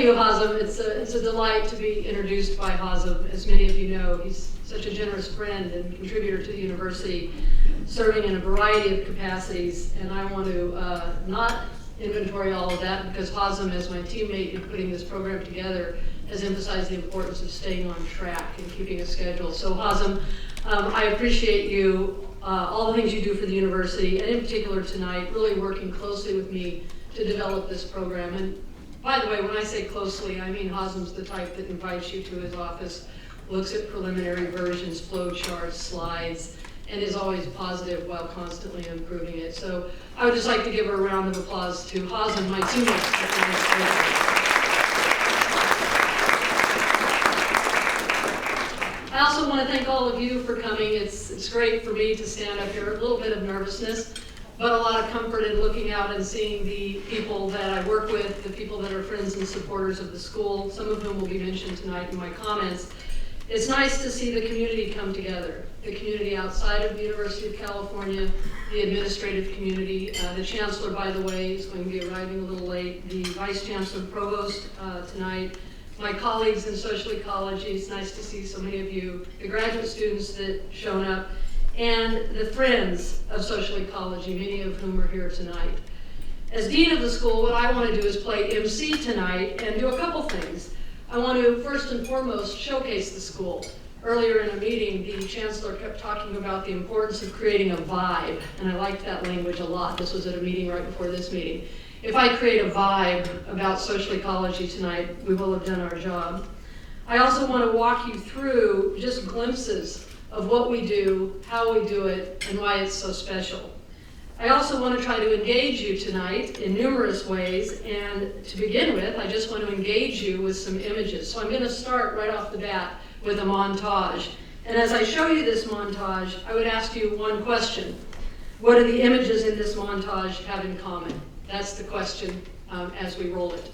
you, Hazem. It's a delight to be introduced by Hazem. As many of you know, he's such a generous friend and contributor to the university, serving in a variety of capacities. And I want to not inventory all of that because Hazem, as my teammate in putting this program together, has emphasized the importance of staying on track and keeping a schedule. So Hazem, I appreciate you, all the things you do for the university, and in particular tonight, really working closely with me to develop this program. And by the way, when I say closely, I mean Hazem's the type that invites you to his office, looks at preliminary versions, flow charts, slides, and is always positive while constantly improving it. So I would just like to give a round of applause to Hazem, my teammates. I also want to thank all of you for coming. It's great for me to stand up here, a little bit of nervousness, but a lot of comfort in looking out and seeing the people that I work with, the people that are friends and supporters of the school, some of whom will be mentioned tonight in my comments. It's nice to see the community come together, the community outside of the University of California, the administrative community. The Chancellor, by the way, is going to be arriving a little late, the Vice Chancellor and Provost tonight, my colleagues in social ecology. It's nice to see so many of you, the graduate students that shown up, and the friends of social ecology, many of whom are here tonight. As Dean of the school, what I want to do is play MC tonight and do a couple things. I want to first and foremost showcase the school. Earlier in a meeting, the Chancellor kept talking about the importance of creating a vibe, and I liked that language a lot. This was at a meeting right before this meeting. If I create a vibe about social ecology tonight, we will have done our job. I also want to walk you through just glimpses of what we do, how we do it, and why it's so special. I also want to try to engage you tonight in numerous ways, and to begin with, I just want to engage you with some images. So I'm going to start right off the bat with a montage. And as I show you this montage, I would ask you one question. What do the images in this montage have in common? That's the question as we roll it.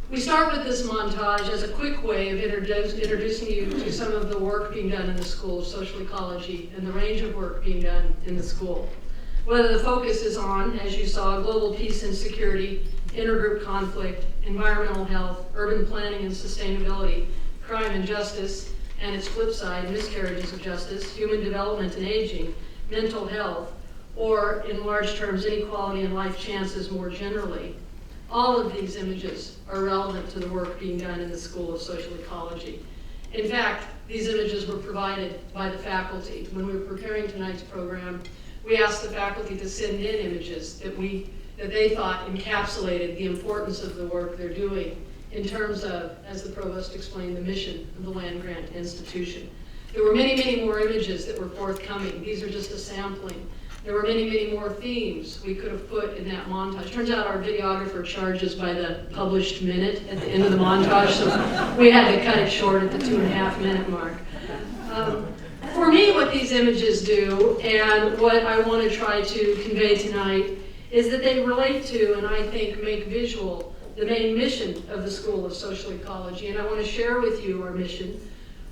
We start with this montage as a quick way of introducing you to some of the work being done in the School of Social Ecology and the range of work being done in the school. Whether the focus is on, as you saw, global peace and security, intergroup conflict, environmental health, urban planning and sustainability, crime and justice, and its flip side, miscarriages of justice, human development and aging, mental health, or in large terms, inequality and life chances more generally. All of these images are relevant to the work being done in the School of Social Ecology. In fact, these images were provided by the faculty. When we were preparing tonight's program, we asked the faculty to send in images that they thought encapsulated the importance of the work they're doing in terms of, as the provost explained, the mission of the land-grant institution. There were many, many more images that were forthcoming. These are just a sampling. There were many, many more themes we could have put in that montage. Turns out our videographer charges by the published minute at the end of the montage, so we had to cut it short at the 2.5-minute mark. For me, what these images do, and what I want to try to convey tonight, is that they relate to, and I think make visual, the main mission of the School of Social Ecology. And I want to share with you our mission.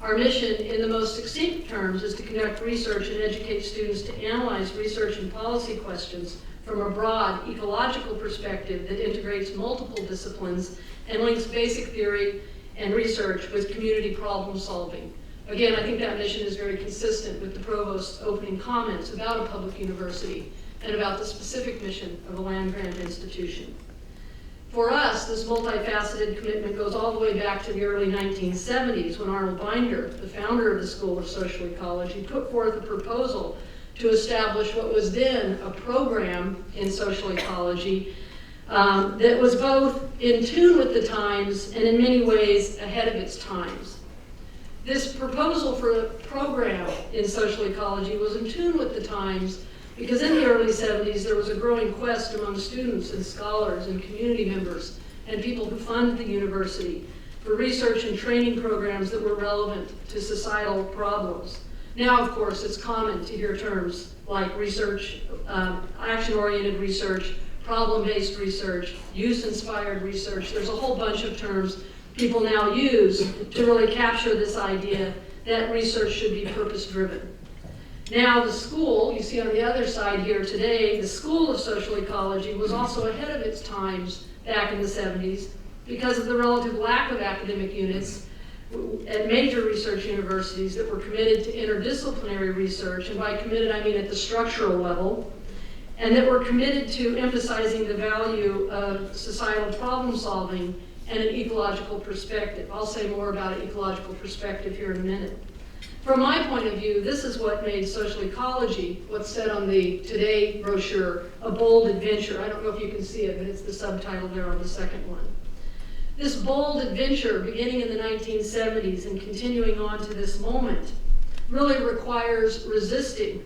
Our mission, in the most succinct terms, is to conduct research and educate students to analyze research and policy questions from a broad ecological perspective that integrates multiple disciplines and links basic theory and research with community problem solving. Again, I think that mission is very consistent with the provost's opening comments about a public university and about the specific mission of a land-grant institution. For us, this multifaceted commitment goes all the way back to the early 1970s when Arnold Binder, the founder of the School of Social Ecology, put forth a proposal to establish what was then a program in social ecology that was both in tune with the times and in many ways ahead of its times. This proposal for a program in social ecology was in tune with the times because in the early 70s, there was a growing quest among students and scholars and community members and people who fund the university for research and training programs that were relevant to societal problems. Now, of course, it's common to hear terms like research, action-oriented research, problem-based research, use-inspired research. There's a whole bunch of terms people now use to really capture this idea that research should be purpose-driven. Now, the school, you see on the other side here today, the School of Social Ecology was also ahead of its times back in the 70s because of the relative lack of academic units at major research universities that were committed to interdisciplinary research, and by committed I mean at the structural level, and that were committed to emphasizing the value of societal problem solving and an ecological perspective. I'll say more about an ecological perspective here in a minute. From my point of view, this is what made social ecology, what's said on the Today brochure, a bold adventure. I don't know if you can see it, but it's the subtitle there on the second one. This bold adventure, beginning in the 1970s and continuing on to this moment, really requires resisting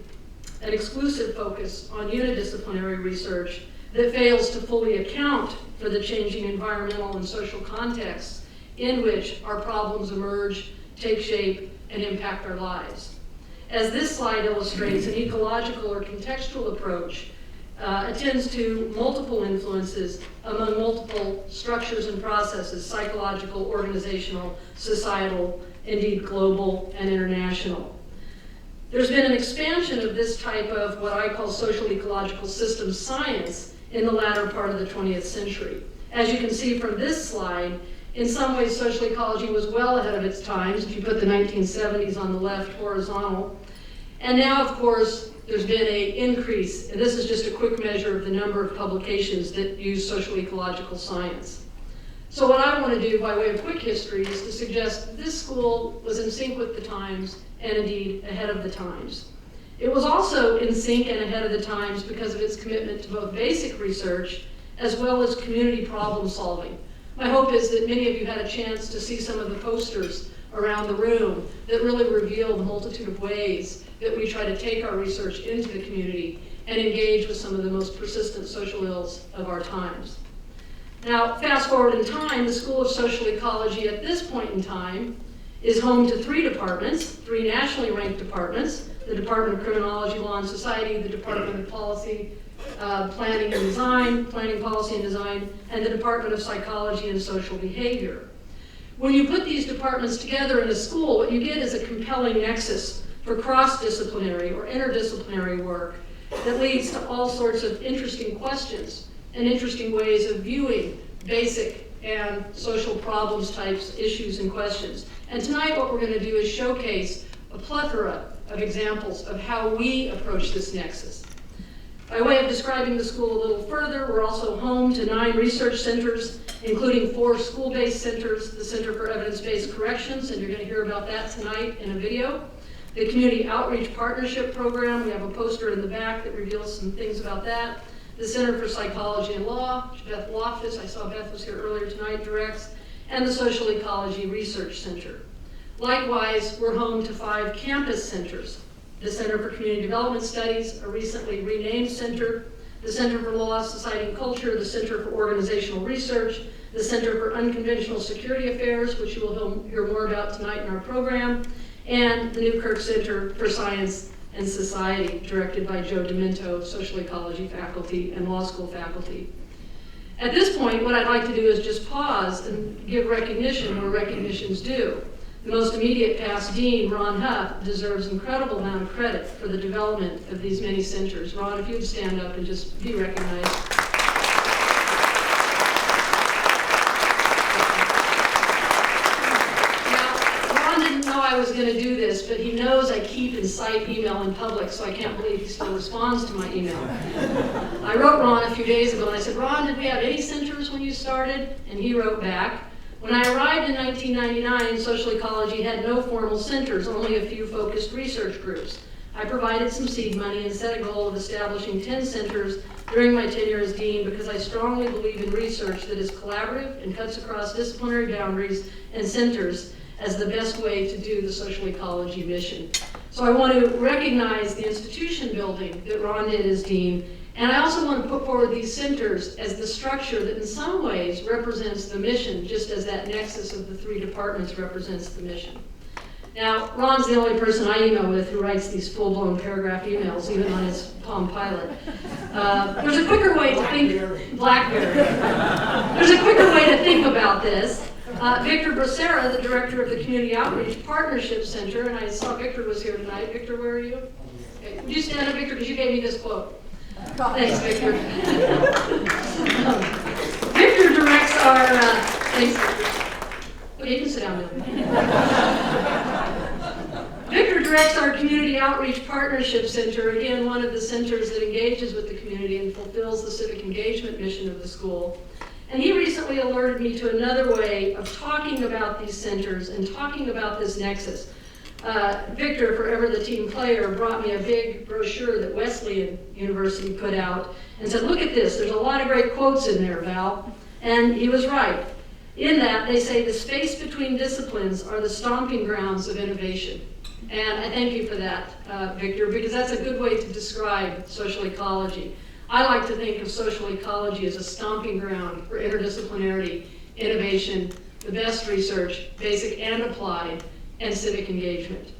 an exclusive focus on unidisciplinary research that fails to fully account for the changing environmental and social contexts in which our problems emerge, take shape, and impact our lives. As this slide illustrates, an ecological or contextual approach attends to multiple influences among multiple structures and processes, psychological, organizational, societal, indeed global and international. There's been an expansion of this type of what I call social ecological systems science in the latter part of the 20th century. As you can see from this slide, in some ways social ecology was well ahead of its times, if you put the 1970s on the left horizontal. And now, of course, there's been an increase, and this is just a quick measure of the number of publications that use social ecological science. So what I want to do by way of quick history is to suggest this school was in sync with the times and indeed ahead of the times. It was also in sync and ahead of the times because of its commitment to both basic research as well as community problem solving. My hope is that many of you had a chance to see some of the posters around the room that really reveal the multitude of ways that we try to take our research into the community and engage with some of the most persistent social ills of our times. Now, fast forward in time, the School of Social Ecology at this point in time is home to three departments, three nationally ranked departments: the Department of Criminology, Law and Society, the Department of Policy, Planning and Design, Planning, Policy and Design, and the Department of Psychology and Social Behavior. When you put these departments together in a school, what you get is a compelling nexus for cross-disciplinary or interdisciplinary work that leads to all sorts of interesting questions and interesting ways of viewing basic and social problems types, issues, and questions. And tonight what we're going to do is showcase a plethora of examples of how we approach this nexus. By way of describing the school a little further, we're also home to 9 research centers, including 4 school-based centers, the Center for Evidence-Based Corrections, and you're going to hear about that tonight in a video. The Community Outreach Partnership Program, we have a poster in the back that reveals some things about that. The Center for Psychology and Law, which Beth Loftus, I saw Beth was here earlier tonight, directs, and the Social Ecology Research Center. Likewise, we're home to 5 campus centers: the Center for Community Development Studies, a recently renamed center, the Center for Law, Society and Culture, the Center for Organizational Research, the Center for Unconventional Security Affairs, which you will hear more about tonight in our program, and the Newkirk Center for Science and Society, directed by Joe Demento, Social Ecology faculty and law school faculty. At this point, what I'd like to do is just pause and give recognition where recognition's due. The most immediate past dean, Ron Huff, deserves an incredible amount of credit for the development of these many centers. Ron, if you'd stand up and just be recognized. I was going to do this, but he knows I keep and cite email in public, so I can't believe he still responds to my email. I wrote Ron a few days ago, and I said, Ron, did we have any centers when you started? And he wrote back, when I arrived in 1999, social ecology had no formal centers, only a few focused research groups. I provided some seed money and set a goal of establishing 10 centers during my tenure as dean because I strongly believe in research that is collaborative and cuts across disciplinary boundaries and centers as the best way to do the social ecology mission. So I want to recognize the institution building that Ron did as dean, and I also want to put forward these centers as the structure that in some ways represents the mission, just as that nexus of the 3 departments represents the mission. Now, Ron's the only person I email with who writes these full-blown paragraph emails, even on his Palm Pilot. There's a quicker way to think, BlackBerry. There's a quicker way to think about this. Victor Bracera, the director of the Community Outreach Partnership Center, and I saw Victor was here tonight. Victor, where are you? Okay. Would you stand up, Victor, because you gave me this quote. Thanks, Victor. Victor directs our, thanks, Victor. Okay, you can sit down now. Victor directs our Community Outreach Partnership Center, again, one of the centers that engages with the community and fulfills the civic engagement mission of the school. And he recently alerted me to another way of talking about these centers and talking about this nexus. Victor, forever the team player, brought me a big brochure that Wesleyan University put out and said, look at this, there's a lot of great quotes in there, Val. And he was right. In that, they say the space between disciplines are the stomping grounds of innovation. And I thank you for that, Victor, because that's a good way to describe social ecology. I like to think of social ecology as a stomping ground for interdisciplinarity, innovation, the best research, basic and applied, and civic engagement.